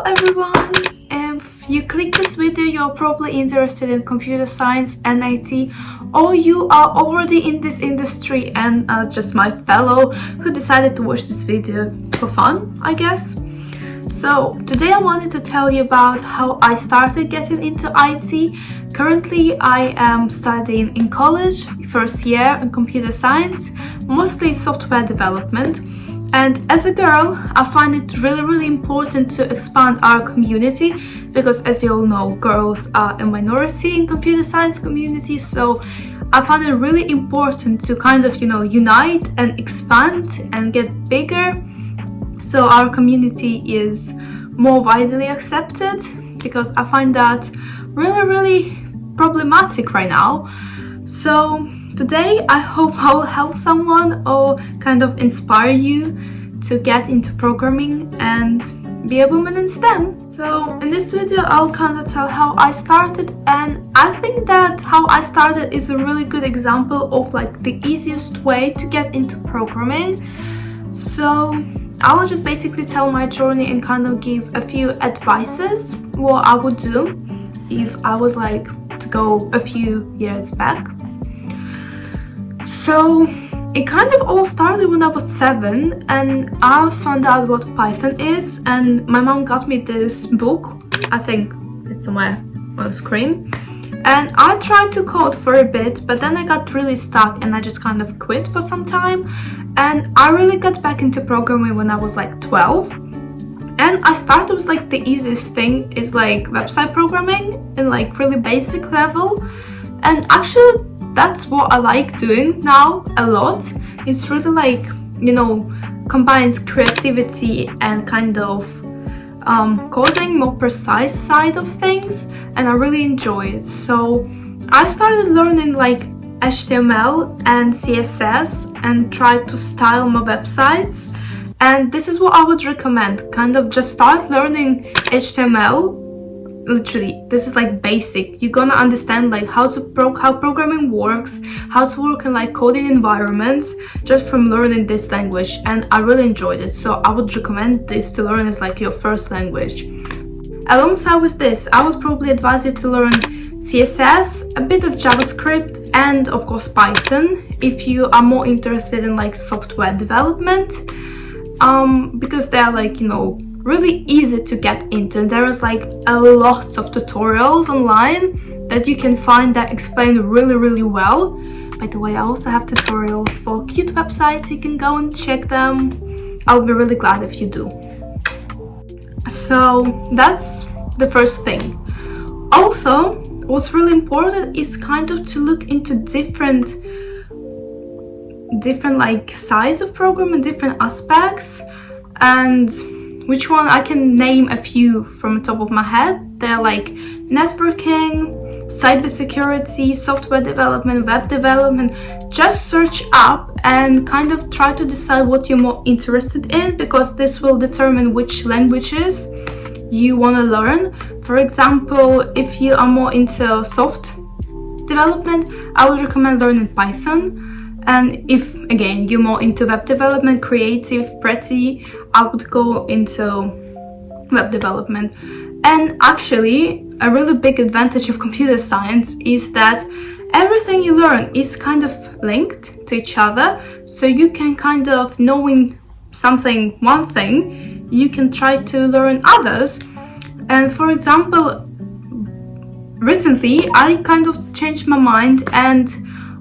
everyone! If you click this video, you're probably interested in computer science and IT, or you are already in this industry and are just my fellow who decided to watch this video for fun, I guess. So today I wanted to tell you about how I started getting into IT. Currently I am studying in college, first year in computer science, mostly software development. And as a girl, I find it really important to expand our community because, as you all know, girls are a minority in computer science community. So I find it really important to kind of, unite and expand and get bigger so our community is more widely accepted, because I find that really problematic right now. So today I hope I will help someone or kind of inspire you to get into programming and be a woman in STEM. So in this video I'll kind of tell how I started, and I think that how I started is a really good example of like the easiest way to get into programming. So I will just basically tell my journey and kind of give a few advices what I would do if I was like to go a few years back. So it kind of all started when I was 7 and I found out what Python is, and my mom got me this book. I think it's somewhere on the screen. And I tried to code for a bit, but then I got really stuck and I just kind of quit for some time. And I really got back into programming when I was like 12. And I started with like the easiest thing is like website programming in like really basic level. And actually that's what I like doing now a lot. It's really like, combines creativity and kind of coding, more precise side of things, and I really enjoy it. So I started learning like HTML and CSS and tried to style my websites, and this is what I would recommend. Kind of just start learning HTML. Literally, this is like basic. You're gonna understand like how programming works, how to work in like coding environments just from learning this language, and I really enjoyed it. So I would recommend this to learn as like your first language. Alongside with this, I would probably advise you to learn CSS, a bit of JavaScript, and of course Python if you are more interested in like software development, because they are like really easy to get into. There is like a lot of tutorials online that you can find that explain really well. By the way, I also have tutorials for cute websites. You can go and check them. I'll be really glad if you do. So that's the first thing. Also, what's really important is kind of to look into different like sides of programming, different aspects, and which one I can name a few from the top of my head. They're like networking, cybersecurity, software development, web development. Just search up and kind of try to decide what you're more interested in, because this will determine which languages you want to learn. For example, if you are more into soft development, I would recommend learning Python. And if, again, you're more into web development, creative, pretty, I would go into web development. And actually, a really big advantage of computer science is that everything you learn is kind of linked to each other. So you can kind of, knowing one thing, you can try to learn others. And for example, recently, I kind of changed my mind, and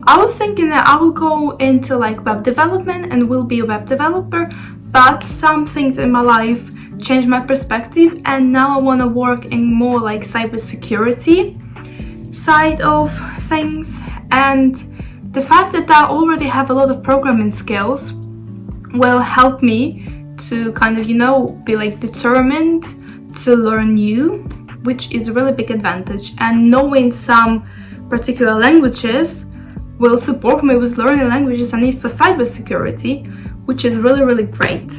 I was thinking that I will go into like web development and will be a web developer, but some things in my life changed my perspective, and now I want to work in more like cybersecurity side of things. And the fact that I already have a lot of programming skills will help me to kind of, be like determined to learn new, which is a really big advantage. And knowing some particular languages will support me with learning languages I need for cybersecurity, which is really great.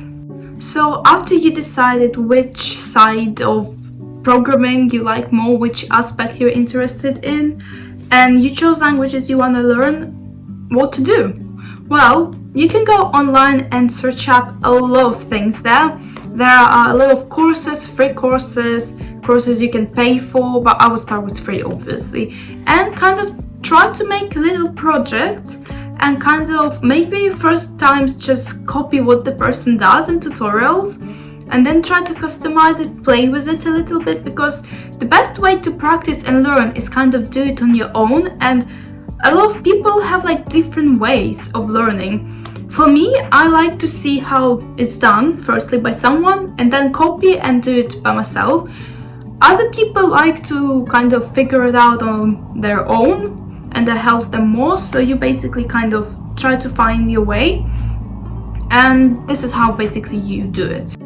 So after you decided which side of programming you like more, which aspect you're interested in, and you chose languages you want to learn, what to do? Well, you can go online and search up a lot of things there. There are a lot of courses, free courses you can pay for, but I will start with free obviously, and kind of try to make little projects and kind of maybe first times just copy what the person does in tutorials and then try to customize it, play with it a little bit, because the best way to practice and learn is kind of do it on your own, and a lot of people have like different ways of learning. For me, I like to see how it's done firstly by someone and then copy and do it by myself. Other people like to kind of figure it out on their own, and that helps them more, so you basically kind of try to find your way, and this is how basically you do it.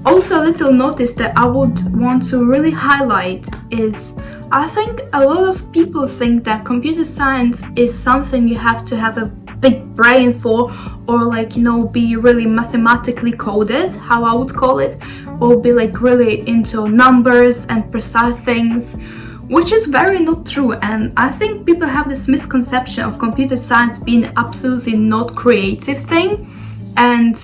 Also, a little notice that I would want to really highlight is, I think a lot of people think that computer science is something you have to have a big brain for, or like, you know, be really mathematically coded, how I would call it, or be like really into numbers and precise things, which is very not true. And I think people have this misconception of computer science being absolutely not creative thing, and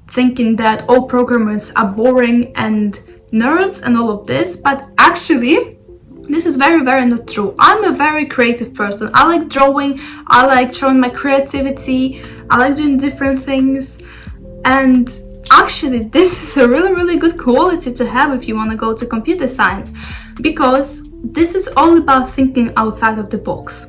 thinking that all programmers are boring and nerds and all of this, but actually this is very, very not true. I'm a very creative person. I like drawing, I like showing my creativity, I like doing different things, and actually this is a really, really good quality to have if you want to go to computer science, because this is all about thinking outside of the box.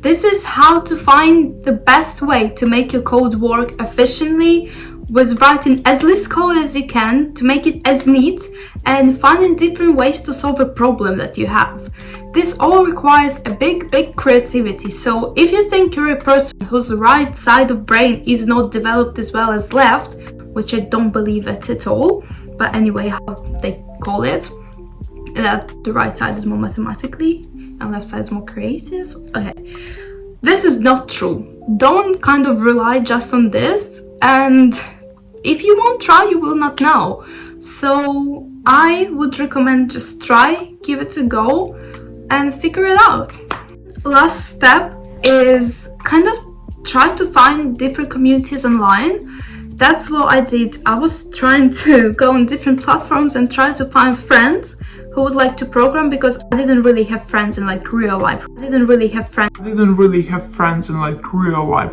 This is how to find the best way to make your code work efficiently, with writing as least code as you can to make it as neat, and finding different ways to solve a problem that you have. This all requires a big creativity. So if you think you're a person whose right side of brain is not developed as well as left, which I don't believe it at all, but anyway, how they call it, that the right side is more mathematically and left side is more creative. Okay, this is not true. Don't kind of rely just on this, and if you won't try, you will not know. So I would recommend just try, give it a go, and figure it out. Last step is kind of try to find different communities online. That's what I did. I was trying to go on different platforms and try to find friends who would like to program, because I didn't really have friends in like real life. I didn't really have friends in like real life.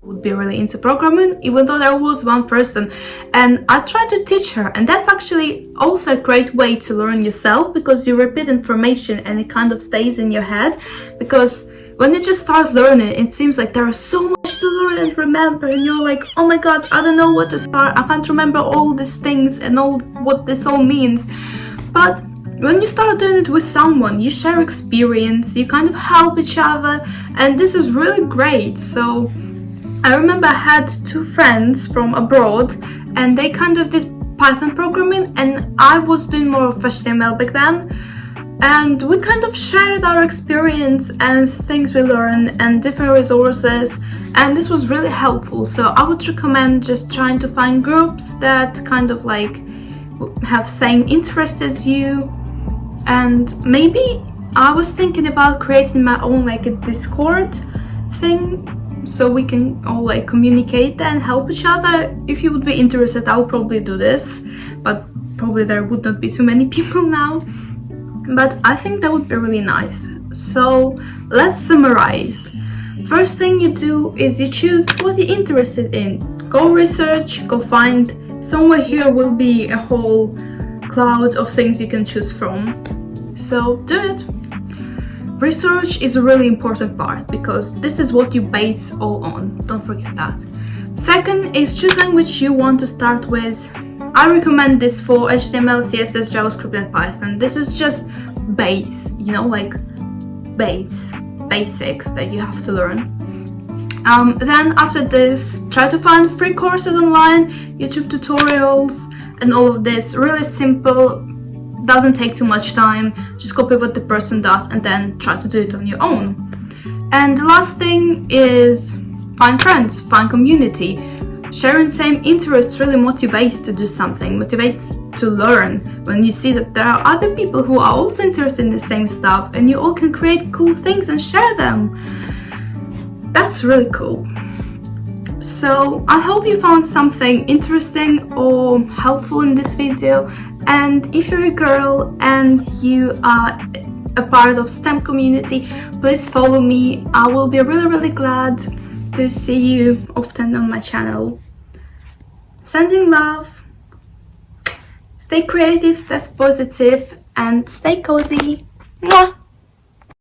Would be really into programming, even though there was one person, and I tried to teach her, and that's actually also a great way to learn yourself, because you repeat information and it kind of stays in your head. Because when you just start learning, it seems like there is so much to learn and remember, and you're like, oh my god, I don't know what to start, I can't remember all these things and all what this all means. But when you start doing it with someone, you share experience, you kind of help each other, and this is really great. So I remember I had two friends from abroad, and they kind of did Python programming, and I was doing more of HTML back then, and we kind of shared our experience and things we learned and different resources, and this was really helpful. So I would recommend just trying to find groups that kind of like have same interests as you. And maybe I was thinking about creating my own like a Discord thing, so we can all like communicate and help each other. If you would be interested, I would probably do this, but probably there would not be too many people now, but I think that would be really nice. So let's summarize. First thing you do is you choose what you're interested in. Go research, go find. Somewhere here will be a whole cloud of things you can choose from, so do it. Research is a really important part, because this is what you base all on, don't forget that. Second is choose language you want to start with. I recommend this for HTML, CSS, JavaScript and Python. This is just base, you know, like basics that you have to learn. Then after this, try to find free courses online, YouTube tutorials and all of this. Really simple, doesn't take too much time, just copy what the person does and then try to do it on your own. And the last thing is find friends, find community. Sharing same interests really motivates to do something, motivates to learn when you see that there are other people who are also interested in the same stuff, and you all can create cool things and share them. That's really cool. So I hope you found something interesting or helpful in this video, and if you're a girl and you are a part of STEM community, please follow me. I will be really glad to see you often on my channel. Sending love, stay creative, stay positive, and stay cozy. Mwah!